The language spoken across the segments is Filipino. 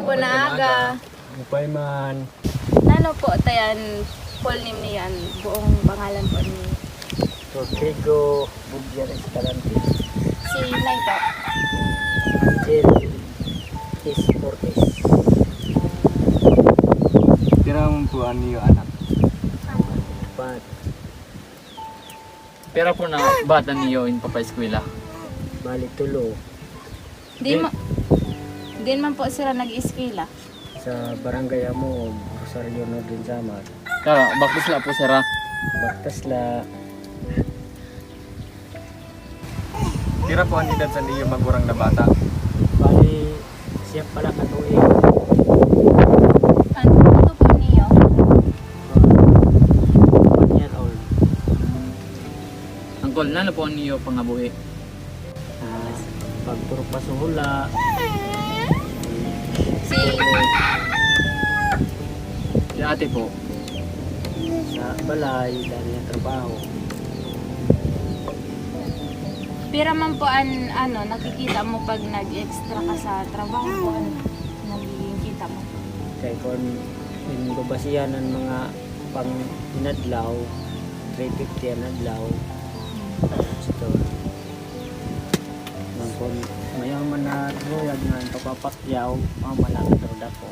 po naaga. Upay man. Nano po tayan full name niyan, buong pangalan po ni Rodrigo Budyan Escalante. si Nay po. Angel is Torres. Pira mo po niyo anak. Pat. Pira po na bata niyo in papa-eskwela. Bali tulo. Din man po sila nag-eskwela. Sa barangay mo, Rosario Northern Samar. Kaya bakit la po sira? Baktas la. Pira po ang edad sa niyo magurang na bata. Bali siya pala katuig. Ano po niyo? 1 year old. Angkol, nano po niyo pangabuhi? Pagturo pa sa hula. Si Si ate po. Sa balay, dahil ng trabaho. pira man po an ano nakikita mo pag nag-extra ka sa trabaho po ano nagiging kita mo. Kaya kung babasihan ng mga pang inadlaw, 350 ang adlaw. Ito. Kung mayaman na luyag na ang papapakyaw, mamalaki roda po.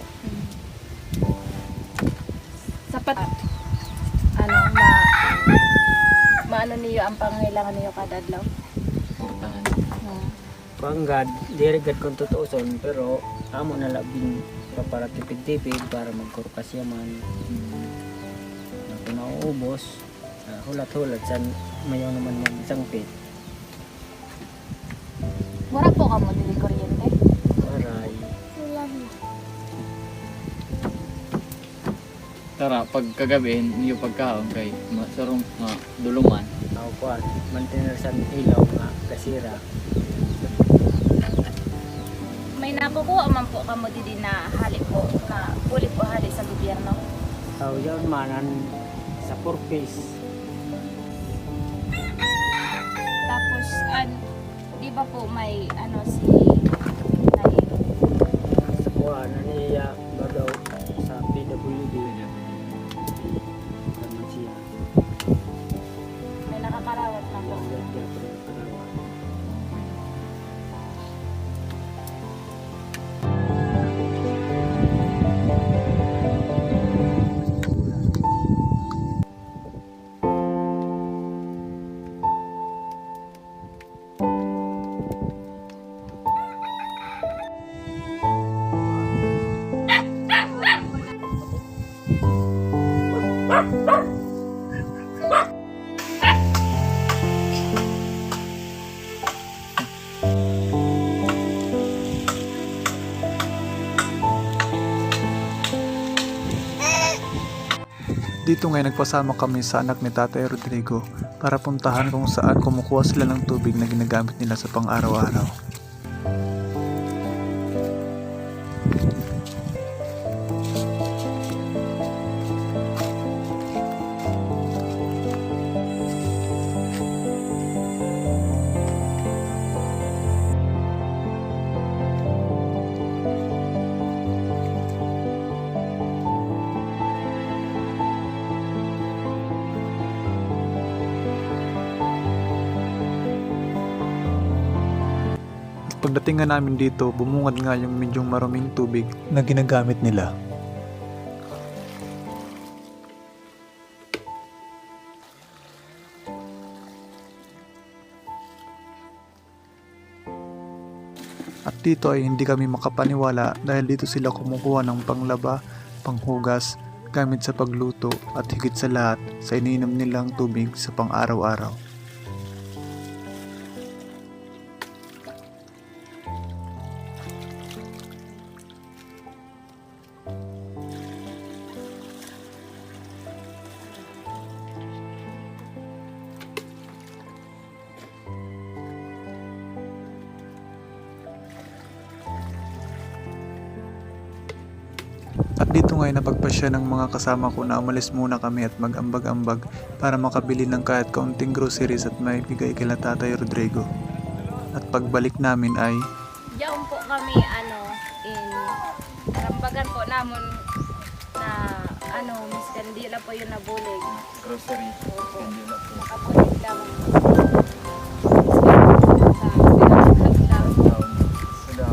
Sapat ano maano niyo ang pangailangan niyo kada adlaw. Panggad, dirigad kung tutuuson, pero amo na labing para tipid-tipid para magkurkas yaman. Kung nauubos, hulat-hulat, san mayaw naman magsangpit. Mura po ka mo dili kuryente. Aray, Tara, pag kagabi niyo pagkaon kay masarong duluman. naupuan, mantener sa ilaw nga kasira. May nakukuha man po ka mo dili na hali po na bulit po hali sa gobyerno. Tao yun manan sa purpose. Tapos di ba po may ano si Nay Sa kuha na niya bagaw sa PWD. Kaman siya. may nakakarawat na po. Dito ngayon nagpasama kami sa anak ni Tatay Rodrigo para puntahan kung saan kumukuha sila ng tubig na ginagamit nila sa pang-araw-araw. Pagdating nga namin dito, bumungad nga yung medyong maruming tubig na ginagamit nila. At dito ay hindi kami makapaniwala dahil dito sila kumukuha ng panglaba, panghugas, gamit sa pagluto at higit sa lahat sa iniinom nilang tubig sa pang-araw-araw. At dito ngayon napagpasya ng mga kasama ko na umalis muna kami at mag-ambag-ambag para makabili ng kahit kaunting groceries at may bigay kila Tatay Rodrigo. At pagbalik namin ay Diyan po kami in Rambagan po namon na ano, miskan di lang po yung nabulig. Grocery. Opo. Hindi na po. Makabulig lamang. Sa pinakaglaw. Taon. Sada.